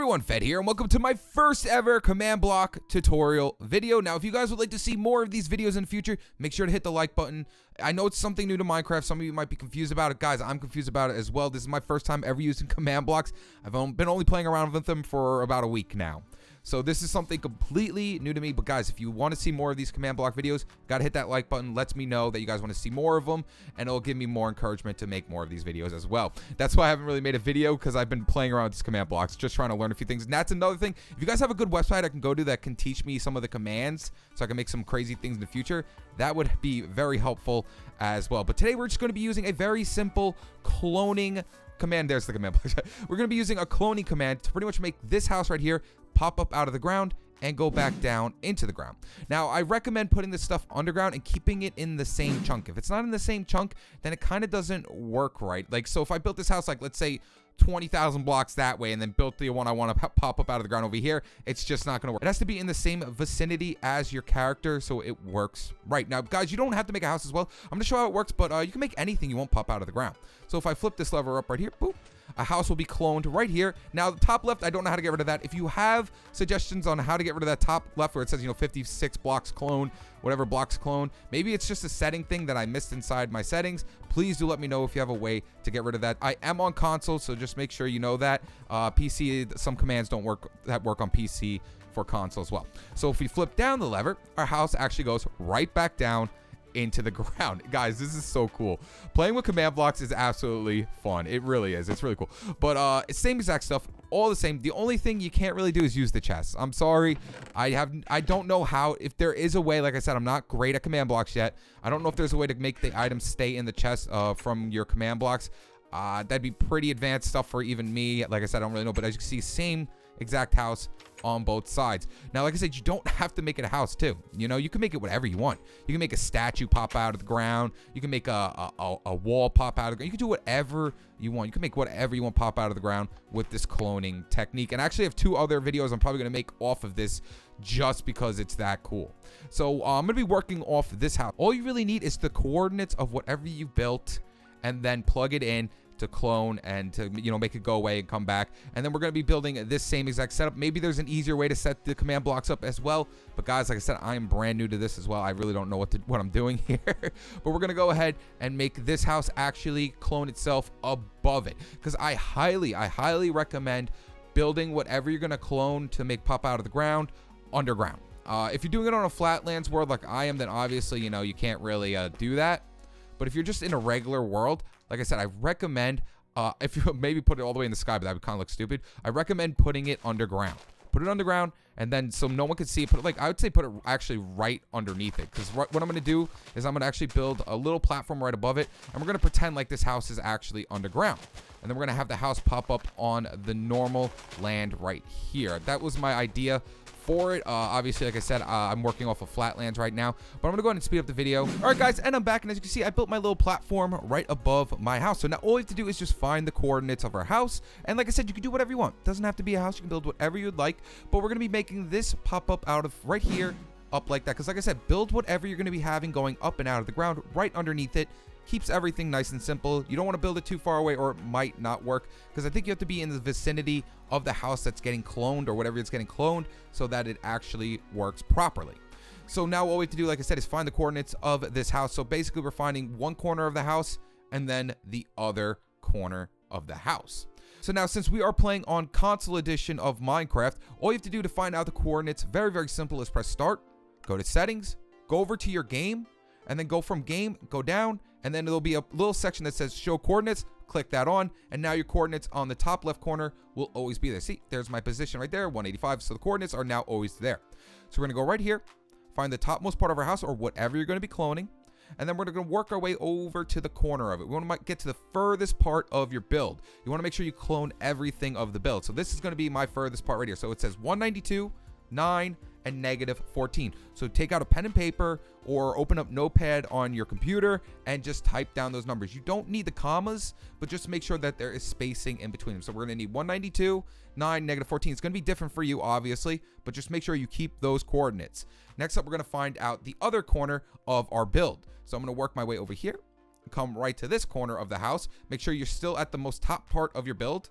everyone, Fed here, and welcome to my first ever command block tutorial video. Now, if you guys would like to see more of these videos in the future, make sure to hit the like button. I know it's something new to Minecraft. Some of you might be confused about it. Guys, I'm confused about it as well. This is my first time ever using command blocks. I've been only playing around with them for about a week now. So this is something completely new to me. But guys, if you want to see more of these command block videos, gotta hit that like button. Lets me know that you guys want to see more of them, and it'll give me more encouragement to make more of these videos as well. That's why I haven't really made a video, because I've been playing around with these command blocks, just trying to learn a few things. And that's another thing. If you guys have a good website I can go to that can teach me some of the commands so I can make some crazy things in the future, that would be very helpful as well. But today we're just going to be using a very simple cloning command. There's the command block. We're going to be using a cloning command to pretty much make this house right here pop up out of the ground and go back down into the ground. Now, I recommend putting this stuff underground and keeping it in the same chunk. If it's not in the same chunk, then it kind of doesn't work right. Like, so if I built this house, like, let's say 20,000 blocks that way, and then built the one I want to pop up out of the ground over here, it's just not going to work. It has to be in the same vicinity as your character so it works right. Now, guys, you don't have to make a house as well. I'm going to show how it works, but you can make anything you want pop out of the ground. So if I flip this lever up right here, boop, a house will be cloned right here. Now, the top left, I don't know how to get rid of that. If you have suggestions on how to get rid of that top left where it says, 56 blocks clone, whatever blocks clone, maybe it's just a setting thing that I missed inside my settings, please do let me know if you have a way to get rid of that. I am on console, so just make sure you know that. PC, some commands don't work that work on PC for console as well. So if we flip down the lever, our house actually goes right back down into the ground. Guys, this is so cool. Playing with command blocks is absolutely fun. It really is. It's really cool. But it's same exact stuff, all the same. The only thing you can't really do is use the chests. I'm sorry. I don't know how, if there is a way. Like I said, I'm not great at command blocks yet. I don't know if there's a way to make the items stay in the chest from your command blocks. That'd be pretty advanced stuff for even me. Like I said, I don't really know, but as you can see, same exact house on both sides. Now, like I said, you don't have to make it a house too. You can make it whatever you want. You can make a statue pop out of the ground. You can make a wall pop out of the ground. You can do whatever you want. You can make whatever you want pop out of the ground with this cloning technique. And I actually have 2 other videos I'm probably going to make off of this just because it's that cool. So I'm going to be working off this house. All you really need is the coordinates of whatever you built, and then plug it in to clone and to make it go away and come back. And then we're going to be building this same exact setup. Maybe there's an easier way to set the command blocks up as well, but guys, like I said, I am brand new to this as well. I really don't know what I'm doing here. But we're going to go ahead and make this house actually clone itself above it, because I highly recommend building whatever you're going to clone to make pop out of the ground underground. If you're doing it on a flatlands world like I am, then obviously you can't really do that. But if you're just in a regular world, like I said, I recommend, if you maybe put it all the way in the sky, but that would kind of look stupid. I recommend putting it underground. Put it underground, and then so no one can see it. Put it, I would say put it actually right underneath it. Because what I'm going to do is I'm going to actually build a little platform right above it. And we're going to pretend like this house is actually underground. And then we're going to have the house pop up on the normal land right here. That was my idea for it. Obviously, like I said, I'm working off of flatlands right now, but I'm gonna go ahead and speed up the video. All right, guys, and I'm back, and as you can see, I built my little platform right above my house. So now all you have to do is just find the coordinates of our house, and like I said, you can do whatever you want. It doesn't have to be a house. You can build whatever you'd like, but we're gonna be making this pop up out of right here, up like that, because like I said, build whatever you're gonna be having going up and out of the ground right underneath it. Keeps everything nice and simple. You don't want to build it too far away or it might not work, because I think you have to be in the vicinity of the house that's getting cloned or whatever it's getting cloned so that it actually works properly. So now all we have to do, like I said, is find the coordinates of this house. So basically we're finding one corner of the house and then the other corner of the house. So now, since we are playing on console edition of Minecraft, all you have to do to find out the coordinates, very simple, is press start, go to settings, go over to your game, and then go from game, go down, and then there'll be a little section that says show coordinates. Click that on, and now your coordinates on the top left corner will always be there. See, there's my position right there, 185. So the coordinates are now always there. So we're gonna go right here, find the topmost part of our house or whatever you're gonna be cloning, and then we're gonna work our way over to the corner of it. We wanna get to the furthest part of your build. You wanna make sure you clone everything of the build. So this is gonna be my furthest part right here. So it says 192, 9, and -14. So take out a pen and paper or open up Notepad on your computer and just type down those numbers. You don't need the commas, but just make sure that there is spacing in between them. So we're going to need 192, 9, -14. It's going to be different for you, obviously, but just make sure you keep those coordinates. Next up, we're going to find out the other corner of our build. So I'm going to work my way over here, come right to this corner of the house. Make sure you're still at the most top part of your build.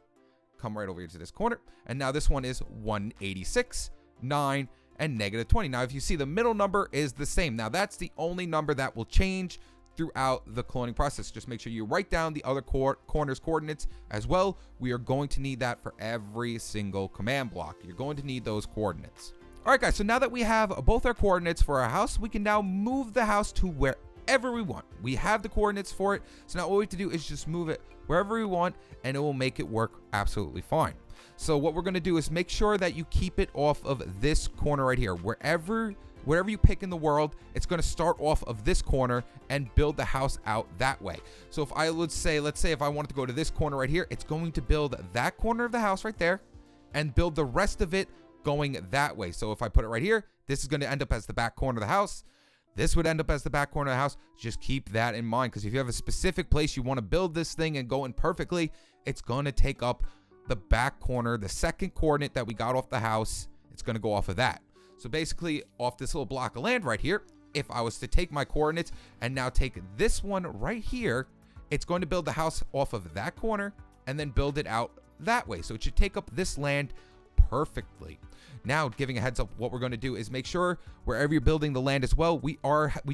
come right over here to this corner. And now this one is 186, 9, and -20. Now, if you see, the middle number is the same. Now, that's the only number that will change throughout the cloning process. Just make sure you write down the other corners coordinates as well. We are going to need that for every single command block. You're going to need those coordinates. All right, guys, so now that we have both our coordinates for our house, we can now move the house to wherever we want. We have the coordinates for it, so now all we have to do is just move it wherever we want, and it will make it work absolutely fine. So what we're going to do is make sure that you keep it off of this corner right here. Wherever you pick in the world, it's going to start off of this corner and build the house out that way. So if I would say, let's say if I wanted to go to this corner right here, it's going to build that corner of the house right there and build the rest of it going that way. So if I put it right here, this is going to end up as the back corner of the house. This would end up as the back corner of the house. Just keep that in mind, because if you have a specific place you want to build this thing and go in perfectly, it's going to take up the back corner, the second coordinate that we got off the house. It's going to go off of that. So basically, off this little block of land right here, if I was to take my coordinates and now take this one right here, it's going to build the house off of that corner and then build it out that way. So it should take up this land perfectly. Now, giving a heads up, what we're going to do is make sure wherever you're building the land as well, we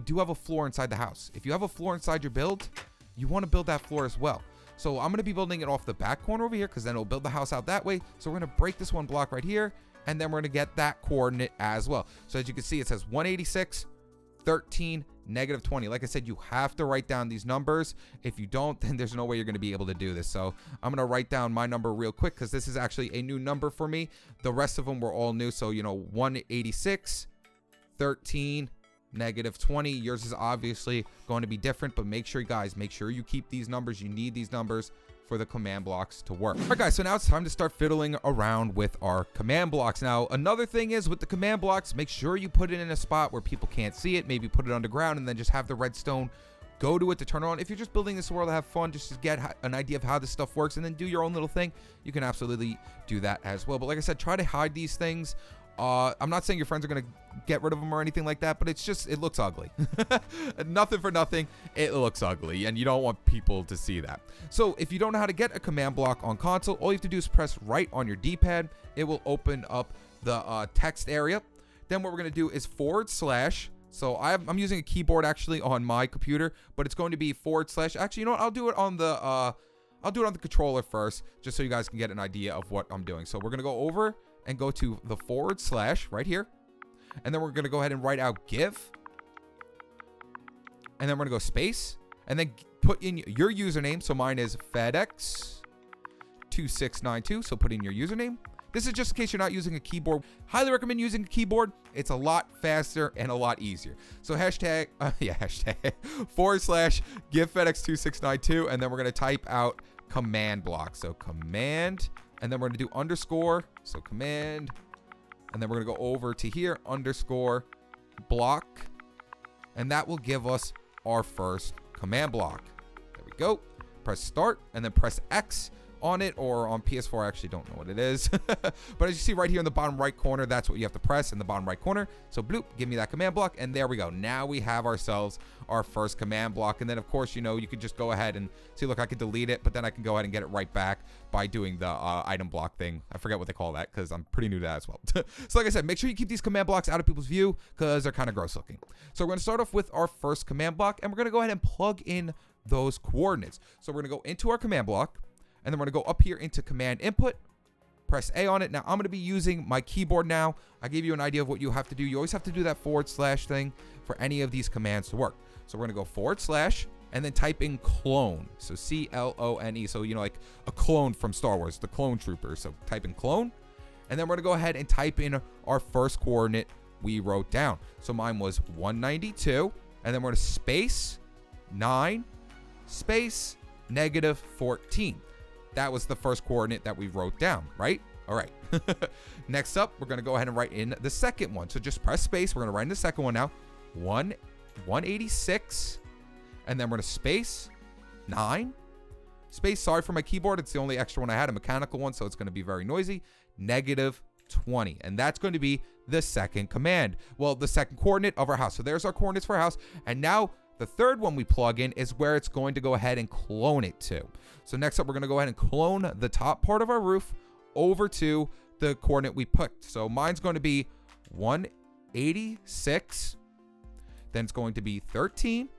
do have a floor inside the house. If you have a floor inside your build, you want to build that floor as well. So I'm going to be building it off the back corner over here, because then it'll build the house out that way. So we're going to break this one block right here, and then we're going to get that coordinate as well. So as you can see, it says 186, 13, -20. Like I said, you have to write down these numbers. If you don't, then there's no way you're going to be able to do this. So I'm going to write down my number real quick, because this is actually a new number for me. The rest of them were all new. So, 186, 13, -20. Yours is obviously going to be different, but make sure you keep these numbers. You need these numbers for the command blocks to work. All right, guys, so now it's time to start fiddling around with our command blocks. Now, another thing is with the command blocks, make sure you put it in a spot where people can't see it. Maybe put it underground and then just have the redstone go to it to turn it on. If you're just building this world to have fun, just to get an idea of how this stuff works and then do your own little thing, you can absolutely do that as well. But like I said, try to hide these things. I'm not saying your friends are going to get rid of them or anything like that, but it looks ugly. Nothing for nothing, it looks ugly, and you don't want people to see that. So if you don't know how to get a command block on console, all you have to do is press right on your D-pad. It will open up the text area. Then what we're going to do is /. So I'm using a keyboard actually on my computer, but it's going to be /. Actually, you know what? I'll do it on the controller first, just so you guys can get an idea of what I'm doing. So we're going to go over and go to the / right here. And then we're going to go ahead and write out give. And then we're going to go space. And then put in your username. So mine is FedEx2692. So put in your username. This is just in case you're not using a keyboard. Highly recommend using a keyboard. It's a lot faster and a lot easier. So #, /give FedEx2692. And then we're going to type out command block. So command. And then we're going to do underscore. So command. And then we're going to go over to here, underscore block. And that will give us our first command block. There we go. Press start and then press X on it, or on PS4, I actually don't know what it is. But as you see right here in the bottom right corner, that's what you have to press in the bottom right corner. So bloop, give me that command block, and there we go. Now we have ourselves our first command block. And then of course, you could just go ahead and see, look, I could delete it, but then I can go ahead and get it right back by doing the item block thing. I forget what they call that, because I'm pretty new to that as well. So like I said, make sure you keep these command blocks out of people's view, because they're kind of gross looking. So we're going to start off with our first command block, and we're going to go ahead and plug in those coordinates. So we're going to go into our command block, and then we're going to go up here into command input, press A on it. Now I'm going to be using my keyboard now. I gave you an idea of what you have to do. You always have to do that / thing for any of these commands to work. So we're going to go / and then type in clone. So CLONE. So, like a clone from Star Wars, the clone trooper. So type in clone. And then we're going to go ahead and type in our first coordinate we wrote down. So mine was 192. And then we're going to space 9 space -14. That was the first coordinate that we wrote down, right? All right. Next up, we're going to go ahead and write in the second one. So just press space. We're going to write in the second one now. 186. And then we're going to space 9. Space, sorry for my keyboard. It's the only extra one I had, a mechanical one, so it's going to be very noisy. -20. And that's going to be the second command. Well, the second coordinate of our house. So there's our coordinates for our house. And now The third one we plug in is where it's going to go ahead and clone it to. So next up, we're going to go ahead and clone the top part of our roof over to the coordinate we picked. So mine's going to be 186, then it's going to be 13,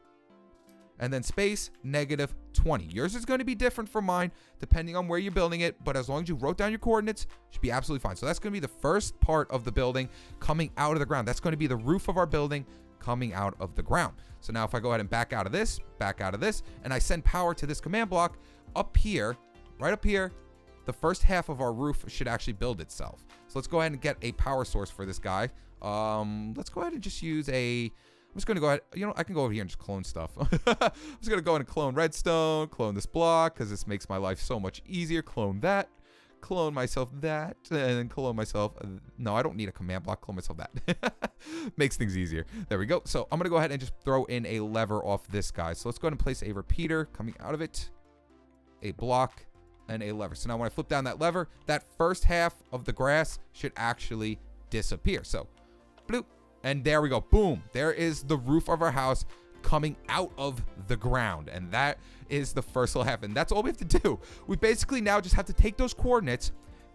and then space -20. Yours is going to be different from mine depending on where you're building it, but as long as you wrote down your coordinates, it should be absolutely fine. So that's going to be the first part of the building coming out of the ground. That's going to be the roof of our building coming out of the ground. So now if I go ahead and back out of this, and I send power to this command block up here, right up here, the first half of our roof should actually build itself. So let's go ahead and get a power source for this guy. Let's go ahead and just use I'm just going to go ahead, I can go over here and just clone stuff. I'm just going to go ahead and clone redstone, clone this block, because this makes my life so much easier. Clone that, clone myself that, and then clone myself. No, I don't need a command block. Clone myself that. Makes things easier. There we go. So I'm going to go ahead and just throw in a lever off this guy. So let's go ahead and place a repeater coming out of it, a block, and a lever. So now when I flip down that lever, that first half of the grass should actually disappear. So bloop. And there we go. Boom. There is the roof of our house coming out of the ground. And that is the first little half. And that's all we have to do. We basically now just have to take those coordinates,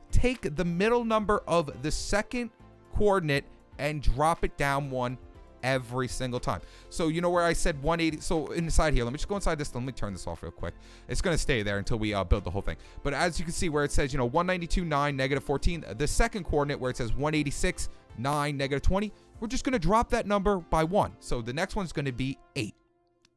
take the middle number of the second coordinate, and drop it down one every single time. So you know where I said 180? So inside here, let me just go inside this. Let me turn this off real quick. It's going to stay there until we build the whole thing. But as you can see where it says, 192, 9, -14, the second coordinate where it says 186, 9, -20, we're just going to drop that number by 1. So the next one's going to be 8.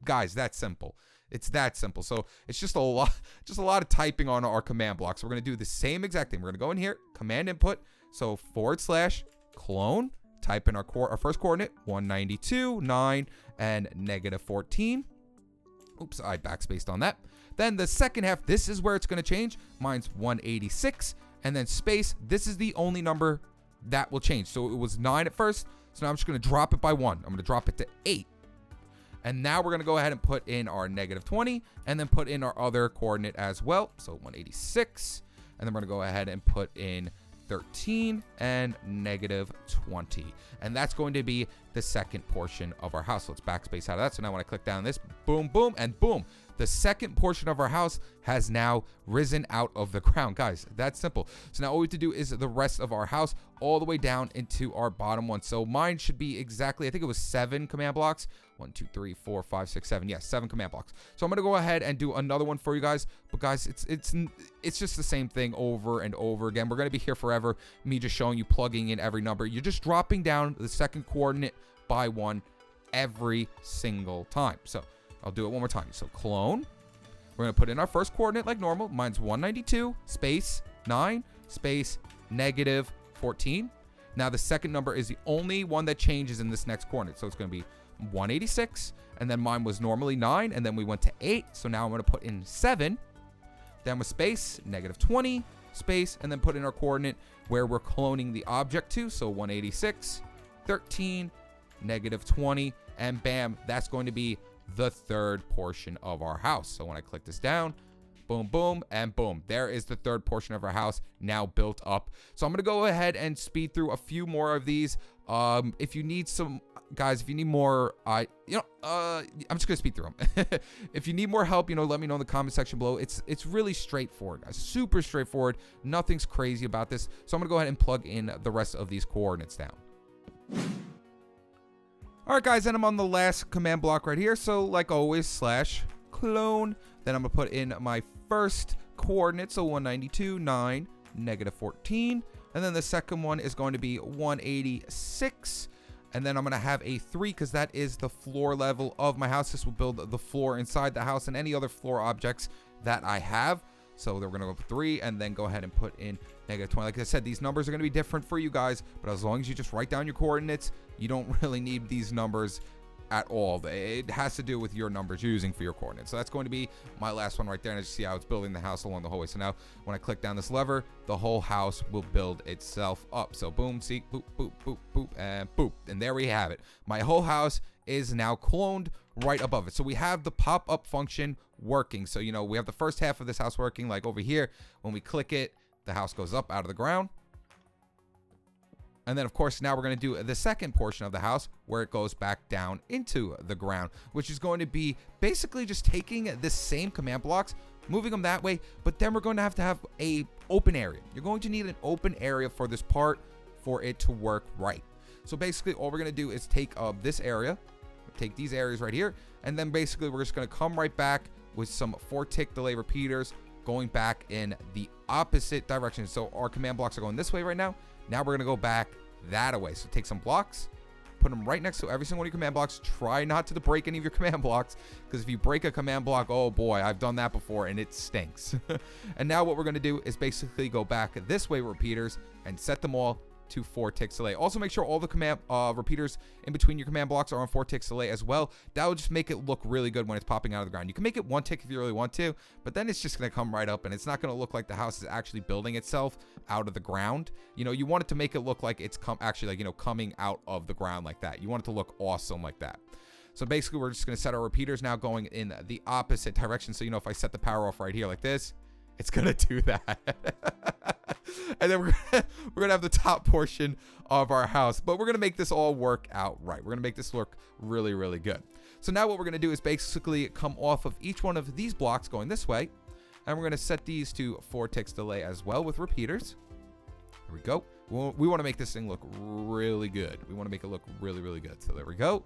Guys, that's simple. It's that simple. So it's just a lot of typing on our command block. So we're going to do the same exact thing. We're going to go in here, command input. So / clone, type in our first coordinate, 192, 9, and -14. Oops, I backspaced on that. Then the second half, this is where it's going to change. Mine's 186, and then space. This is the only number that will change. So it was 9 at first. So now I'm just going to drop it by 1. I'm going to drop it to 8. And now we're going to go ahead and put in our -20 and then put in our other coordinate as well. So 186. And then we're going to go ahead and put in 13 and -20. And that's going to be the second portion of our house. So let's backspace out of that. So now when I click down this, boom, boom, and boom. The second portion of our house has now risen out of the ground. Guys, that's simple. So now all we have to do is the rest of our house all the way down into our bottom one. So mine should be exactly, I think it was 7 command blocks. 1, 2, 3, 4, 5, 6, 7. Yes, 7 command blocks. So I'm going to go ahead and do another one for you guys. But guys, it's just the same thing over and over again. We're going to be here forever. Me just showing you plugging in every number. You're just dropping down the second coordinate by 1 every single time. So I'll do it one more time. So clone. We're going to put in our first coordinate like normal. Mine's 192, space, 9, space, -14. Now the second number is the only one that changes in this next coordinate. So it's going to be 186. And then mine was normally 9. And then we went to 8. So now I'm going to put in 7. Then with space, -20, space, and then put in our coordinate where we're cloning the object to. So 186, 13, -20, and bam, that's going to be the third portion of our house. So when I click this down, boom, boom, and boom, there is the third portion of our house now built up. So I'm going to go ahead and speed through a few more of these. If you need some, guys, if you need more, I'm just going to speed through them. If you need more help, let me know in the comment section below. It's really straightforward, guys. Super straightforward. Nothing's crazy about this. So I'm going to go ahead and plug in the rest of these coordinates down. All right, guys, and I'm on the last command block right here. So like always, / clone. Then I'm going to put in my first coordinate. So 192, 9, -14. And then the second one is going to be 186. And then I'm going to have a 3 because that is the floor level of my house. This will build the floor inside the house and any other floor objects that I have. So we're going to go for 3 and then go ahead and put in -20. Like I said, these numbers are going to be different for you guys, but as long as you just write down your coordinates, you don't really need these numbers at all. It has to do with your numbers you're using for your coordinates. So that's going to be my last one right there. And as you see how it's building the house along the whole way. So now when I click down this lever, the whole house will build itself up. So boom, see, boop, boop, boop, boop, and boop. And there we have it. My whole house is now cloned right above it. So we have the pop-up function working. So, we have the first half of this house working, like over here. When we click it, the house goes up out of the ground. And then, of course, now we're going to do the second portion of the house where it goes back down into the ground, which is going to be basically just taking this same command blocks, moving them that way, but then we're going to have a open area. You're going to need an open area for this part for it to work right. So basically, all we're going to do is take this area, take these areas right here, and then basically we're just going to come right back with some 4-tick delay repeaters going back in the opposite direction. So our command blocks are going this way right now. Now we're going to go back that way. So take some blocks, put them right next to every single one of your command blocks. Try not to break any of your command blocks, because if you break a command block, oh boy, I've done that before and it stinks. And now what we're going to do is basically go back this way with repeaters and set them all to 4-tick delay. Also make sure all the command repeaters in between your command blocks are on 4-tick delay as well. That will just make it look really good when it's popping out of the ground. You can make it 1 tick if you really want to, but then it's just going to come right up and it's not going to look like the house is actually building itself out of the ground. You know, you want it to make it look like it's actually, like, you know, coming out of the ground like that. You want it to look awesome like that. So basically we're just going to set our repeaters now going in the opposite direction. So, you know, if I set the power off right here like this, it's going to do that. And then we're going to have the top portion of our house, but we're going to make this all work out right. We're going to make this look really, really good. So now what we're going to do is basically come off of each one of these blocks going this way, and we're going to set these to 4-tick delay as well with repeaters. Here we go. We want to make this thing look really good. We want to make it look really, really good. So there we go.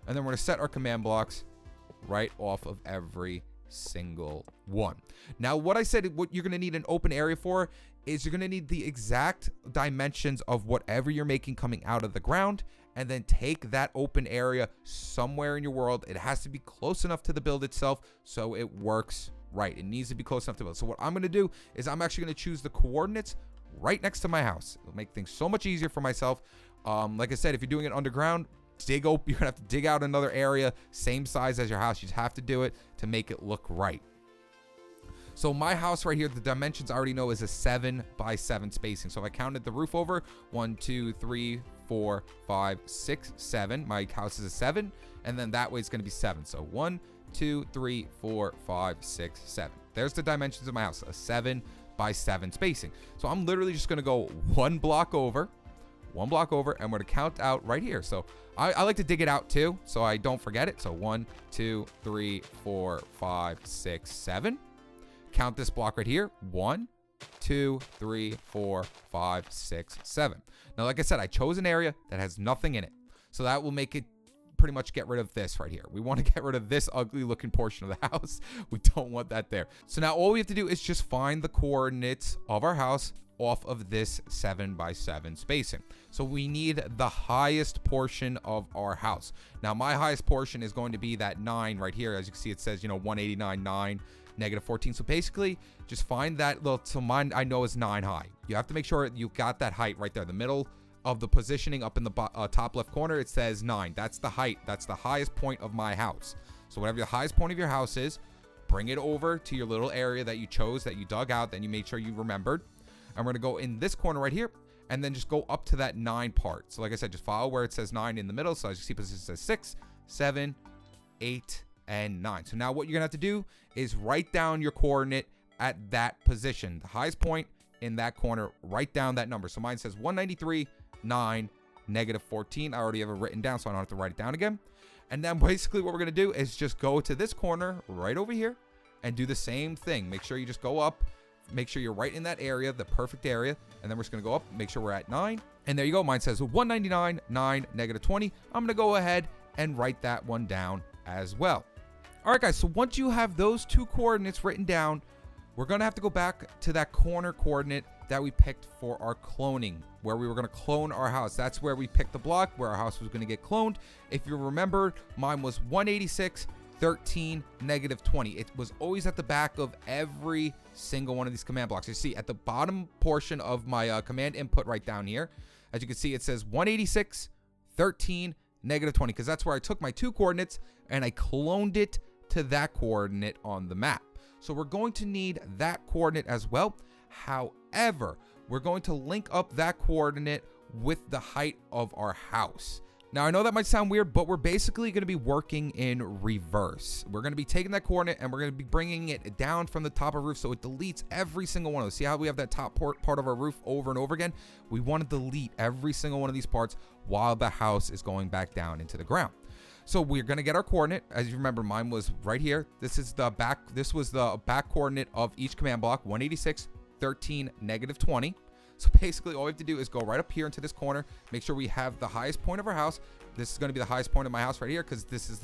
And then we're going to set our command blocks right off of every single one. Now, what I said, what you're going to need an open area for is you're going to need the exact dimensions of whatever you're making coming out of the ground, and then take that open area somewhere in your world. It has to be close enough to the build itself so it works right. It needs to be close enough to build. So what I'm going to do is I'm actually going to choose the coordinates right next to my house. It'll make things so much easier for myself. Like I said, if you're doing it underground, you're gonna have to dig out another area same size as your house. You just have to do it to make it look right. So my house right here, the dimensions I already know is a 7x7 spacing. So if I counted the roof over, 1, 2, 3, 4, 5, 6, 7. My house is a 7, and then that way it's going to be 7. So 1, 2, 3, 4, 5, 6, 7. There's the dimensions of my house, a 7x7 spacing. So I'm literally just going to go one block over, and we're going to count out right here. So I like to dig it out too, so I don't forget it. So 1, 2, 3, 4, 5, 6, 7. Count this block right here. 1, 2, 3, 4, 5, 6, 7. Now, like I said, I chose an area that has nothing in it. So that will make it pretty much get rid of this right here. We want to get rid of this ugly looking portion of the house. We don't want that there. So now all we have to do is just find the coordinates of our house off of this 7x7 spacing. So we need the highest portion of our house. Now my highest portion is going to be that 9 right here. As you can see, it says, you know, 189, 9, -14. So basically just find that little, so mine I know is 9 high. You have to make sure you got that height right there. The middle of the positioning up in the top left corner, it says 9. That's the height. That's the highest point of my house. So whatever the highest point of your house is, bring it over to your little area that you chose, that you dug out, that you made sure you remembered. And we're going to go in this corner right here, and then just go up to that 9 part. So like I said, just follow where it says 9 in the middle. So as you see, it says 6, 7, 8, and 9. So now what you're going to have to do is write down your coordinate at that position. The highest point in that corner, write down that number. So mine says 193, 9, -14. I already have it written down, so I don't have to write it down again. And then basically what we're going to do is just go to this corner right over here and do the same thing. Make sure you just go up. Make sure you're right in that area, the perfect area. And then we're just going to go up, make sure we're at 9. And there you go. Mine says 199, 9, -20. I'm going to go ahead and write that one down as well. All right, guys. So once you have those two coordinates written down, we're going to have to go back to that corner coordinate that we picked for our cloning, where we were going to clone our house. That's where we picked the block where our house was going to get cloned. If you remember, mine was 186, 13, -20. It was always at the back of every single one of these command blocks. You see at the bottom portion of my command input right down here, as you can see, it says 186, 13, -20, because that's where I took my two coordinates and I cloned it to that coordinate on the map. So we're going to need that coordinate as well. However, we're going to link up that coordinate with the height of our house. Now, I know that might sound weird, but we're basically going to be working in reverse. We're going to be taking that coordinate and we're going to be bringing it down from the top of the roof so it deletes every single one of those. See how we have that top part of our roof over and over again? We want to delete every single one of these parts while the house is going back down into the ground. So we're going to get our coordinate. As you remember, mine was right here. This was the back coordinate of each command block, 186, 13, -20. So basically all we have to do is go right up here into this corner, make sure we have the highest point of our house. This is going to be the highest point of my house right here because this is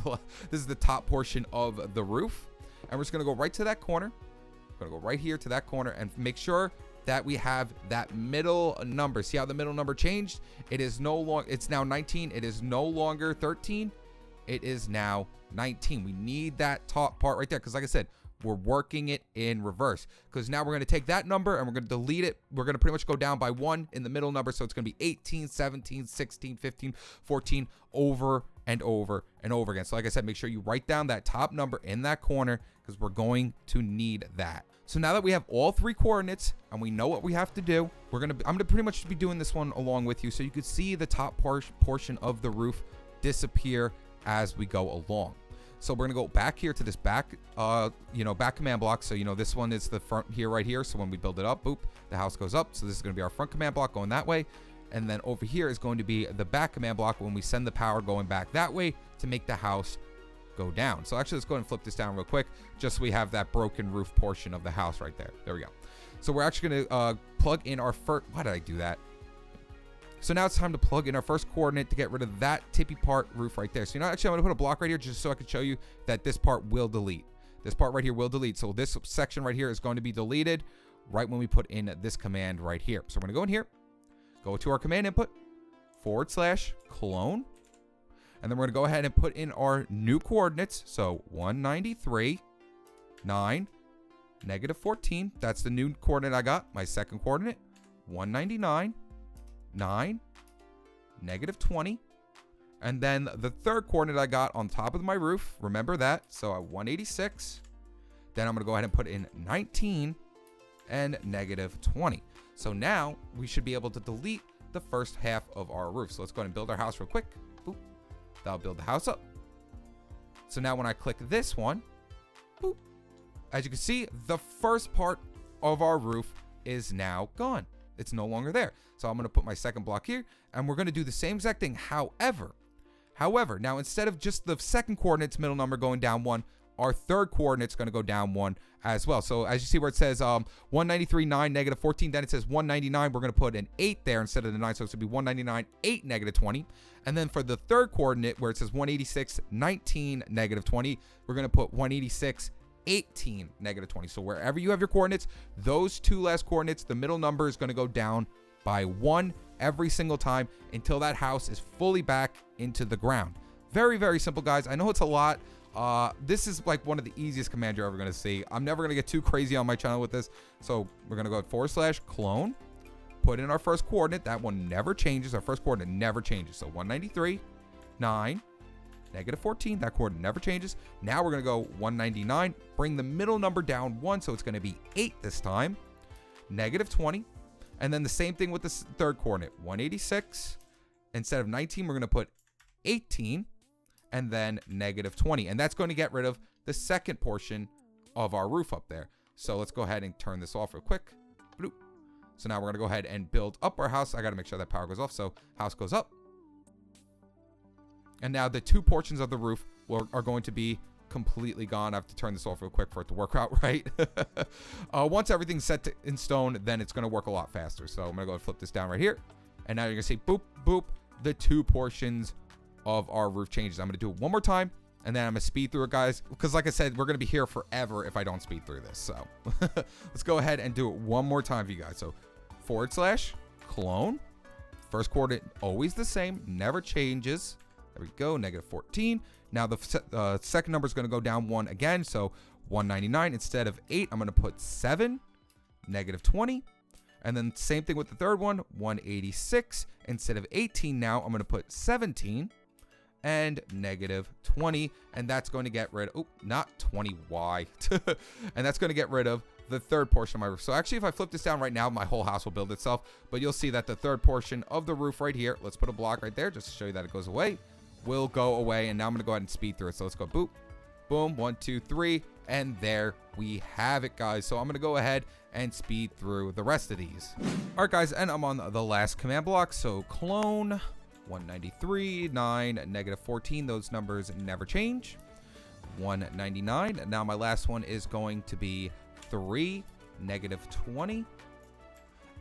the top portion of the roof. And we're just going to go right to that corner. We're going to go right here to that corner and make sure that we have that middle number. See how the middle number changed? It's now 19. It is no longer 13. It is now 19. We need that top part right there because like I said, we're working it in reverse because now we're going to take that number and we're going to delete it. We're going to pretty much go down by 1 in the middle number. So it's going to be 18, 17, 16, 15, 14 over and over and over again. So like I said, make sure you write down that top number in that corner because we're going to need that. So now that we have all 3 coordinates and we know what we have to do, I'm going to pretty much be doing this one along with you so you could see the top portion of the roof disappear as we go along. So we're gonna go back here to this back command block. So this one is the front here right here. So when we build it up, boop, the house goes up. So this is gonna be our front command block going that way. And then over here is going to be the back command block when we send the power going back that way to make the house go down. So actually let's go ahead and flip this down real quick, just so we have that broken roof portion of the house right there. There we go. So we're actually gonna plug in our first, why did I do that? So now it's time to plug in our first coordinate to get rid of that tippy part roof right there. So actually I'm gonna put a block right here just so I can show you that this part will delete. This part right here will delete. So this section right here is going to be deleted right when we put in this command right here. So we're gonna go in here, go to our command input, / clone, and then we're gonna go ahead and put in our new coordinates. So 193, 9, -14. That's the new coordinate I got. My second coordinate, 199, 9, -20, and then the third coordinate I got on top of my roof, remember that, so at 186, then I'm gonna go ahead and put in 19 and -20. So now we should be able to delete the first half of our roof. So let's go ahead and build our house real quick. Boop. That'll build the house up. So now when I click this one, boop, as you can see, the first part of our roof is now gone. It's no longer there. So I'm going to put my second block here and we're going to do the same exact thing. However, now instead of just the second coordinate's middle number going down 1, our third coordinate's going to go down 1 as well. So as you see where it says 193, 9, -14, then it says 199. We're going to put an 8 there instead of the 9. So it's going to be 199, 8, -20. And then for the third coordinate where it says 186, 19, -20, we're going to put 186, 18, -20. So wherever you have your coordinates, those 2 last coordinates, the middle number is going to go down by 1 every single time until that house is fully back into the ground. Very, very simple, guys. I know it's a lot. This is like one of the easiest commands you're ever going to see. I'm never going to get too crazy on my channel with this. So we're going to go / clone, put in our first coordinate. That one never changes. Our first coordinate never changes. So 193, 9, -14, that coordinate never changes. Now we're going to go 199, bring the middle number down 1, so it's going to be 8 this time, -20, and then the same thing with the third coordinate, 186, instead of 19, we're going to put 18, and then -20, and that's going to get rid of the second portion of our roof up there. So let's go ahead and turn this off real quick. Bloop. So now we're going to go ahead and build up our house. I got to make sure that power goes off, so house goes up. And now the 2 portions of the roof are going to be completely gone. I have to turn this off real quick for it to work out right. Once everything's set in stone, then it's going to work a lot faster. So I'm going to go and flip this down right here. And now you're going to see boop, boop, the 2 portions of our roof changes. I'm going to do it one more time, and then I'm going to speed through it, guys. Because like I said, we're going to be here forever if I don't speed through this. So let's go ahead and do it one more time for you guys. So / clone. First coordinate, always the same, never changes. There we go, -14. Now the second number is going to go down 1 again. So 199 instead of 8, I'm going to put 7, -20. And then same thing with the third one, 186 instead of 18. Now I'm going to put 17 and -20. And that's going to get rid of, not 20y. And that's going to get rid of the third portion of my roof. So actually, if I flip this down right now, my whole house will build itself. But you'll see that the third portion of the roof right here, let's put a block right there just to show you that it goes away, will go away. And now I'm going to go ahead and speed through it. So let's go boop, boom, 1, 2, 3. And there we have it, guys. So I'm going to go ahead and speed through the rest of these. All right, guys, and I'm on the last command block. So clone 193, 9, -14. Those numbers never change. 199. Now my last one is going to be 3, -20.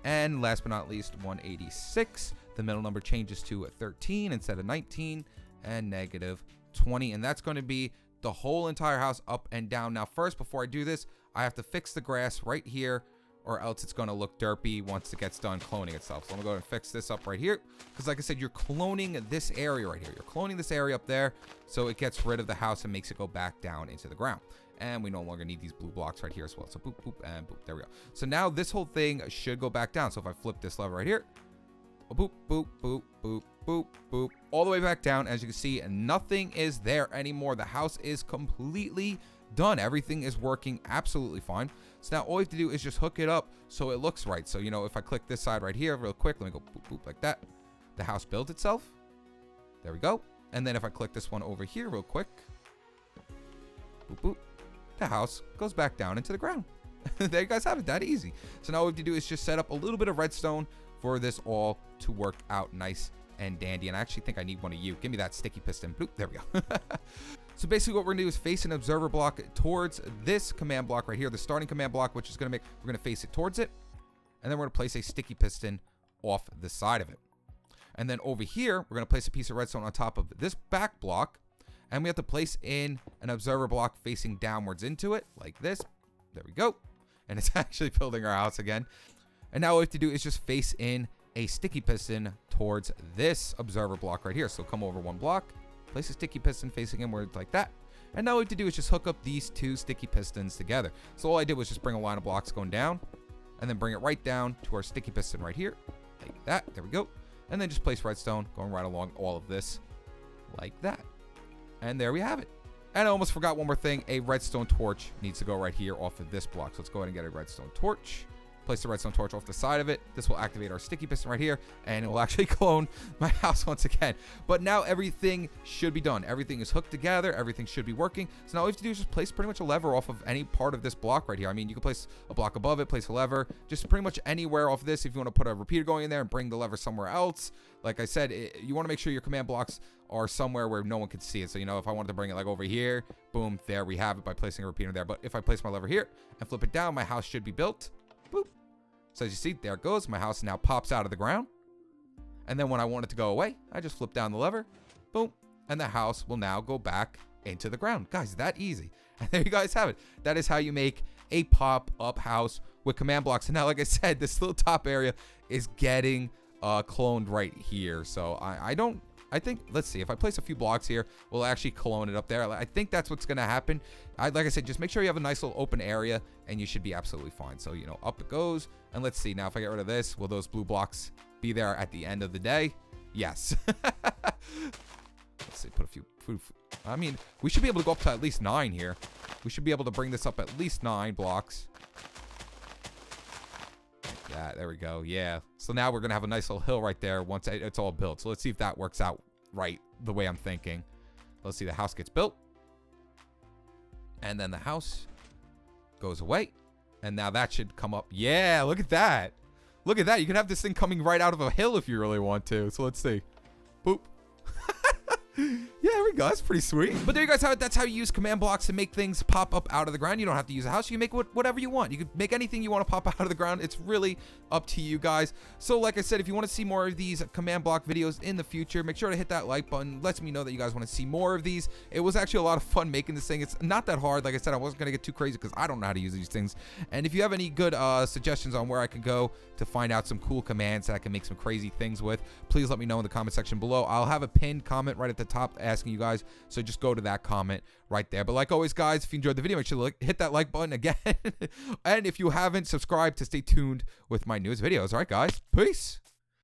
And last but not least, 186. The middle number changes to 13 instead of 19, and -20. And that's going to be the whole entire house up and down. Now first, before I do this, I have to fix the grass right here, or else it's going to look derpy once it gets done cloning itself. So I'm going to go ahead and fix this up right here, because like I said, you're cloning this area right here. You're cloning this area up there, so it gets rid of the house and makes it go back down into the ground. And we no longer need these blue blocks right here as well. So boop, boop, and boop. There we go. So now this whole thing should go back down. So if I flip this lever right here, boop, boop, boop, boop, boop, boop, all the way back down. As you can see, nothing is there anymore. The house is completely done. Everything is working absolutely fine. So now all we have to do is just hook it up so it looks right. So, you know, if I click this side right here real quick, let me go boop, boop, like that. The house built itself. There we go. And then if I click this one over here real quick, boop, boop, the house goes back down into the ground. There you guys have it, that easy. So now all we have to do is just set up a little bit of redstone for this all to work out nice and dandy. And I actually think I need one of you. Give me that sticky piston. Bloop, there we go. So basically what we're gonna do is face an observer block towards this command block right here, the starting command block, which is we're gonna face it towards it. And then we're gonna place a sticky piston off the side of it. And then over here, we're gonna place a piece of redstone on top of this back block. And we have to place in an observer block facing downwards into it like this. There we go. And it's actually building our house again. And now what we have to do is just face in a sticky piston towards this observer block right here. So come over one block, place a sticky piston facing inward like that. And now what we have to do is just hook up these two sticky pistons together. So all I did was just bring a line of blocks going down and then bring it right down to our sticky piston right here like that. There we go. And then just place redstone going right along all of this like that. And there we have it. And I almost forgot one more thing. A redstone torch needs to go right here off of this block. So let's go ahead and get a redstone torch. Place the redstone torch off the side of it. This will activate our sticky piston right here, and it will actually clone my house once again. But now everything should be done. Everything is hooked together. Everything should be working. So now all we have to do is just place pretty much a lever off of any part of this block right here. I mean, you can place a block above it, place a lever, just pretty much anywhere off of this. If you want to put a repeater going in there and bring the lever somewhere else, like I said, you want to make sure your command blocks are somewhere where no one can see it. So, you know, if I wanted to bring it like over here, boom, there we have it by placing a repeater there. But if I place my lever here and flip it down, my house should be built. Boop. So as you see, there it goes. My house now pops out of the ground. And then when I want it to go away, I just flip down the lever, boom, and the house will now go back into the ground. Guys, that easy. And there you guys have it. That is how you make a pop-up house with command blocks. And now, like I said, this little top area is getting cloned right here. So I think, let's see, if I place a few blocks here, we'll actually clone it up there. I think that's what's going to happen. Like I said, just make sure you have a nice little open area and you should be absolutely fine. So, you know, up it goes. And let's see, now if I get rid of this, will those blue blocks be there at the end of the day? Yes. Let's see, put a few, I mean, we should be able to go up to at least 9 here. We should be able to bring this up at least 9 blocks. Yeah, there we go. Yeah. So now we're going to have a nice little hill right there once it's all built. So let's see if that works out right the way I'm thinking. Let's see, the house gets built. And then the house goes away. And now that should come up. Yeah, look at that. Look at that. You can have this thing coming right out of a hill if you really want to. So let's see. Boop. Yeah, there we go. That's pretty sweet. But there you guys have it. That's how you use command blocks to make things pop up out of the ground. You don't have to use a house. You can make whatever you want. You can make anything you want to pop out of the ground. It's really up to you guys. So like I said, if you want to see more of these command block videos in the future, make sure to hit that like button. Lets me know that you guys want to see more of these. It was actually a lot of fun making this thing. It's not that hard. Like I said, I wasn't going to get too crazy because I don't know how to use these things. And if you have any good suggestions on where I can go to find out some cool commands that I can make some crazy things with, please let me know in the comment section below. I'll have a pinned comment right at the top asking you guys, so just go to that comment right there. But like always, guys, if you enjoyed the video, make sure to hit that like button again. And if you haven't, subscribe to stay tuned with my newest videos. All right, guys, peace.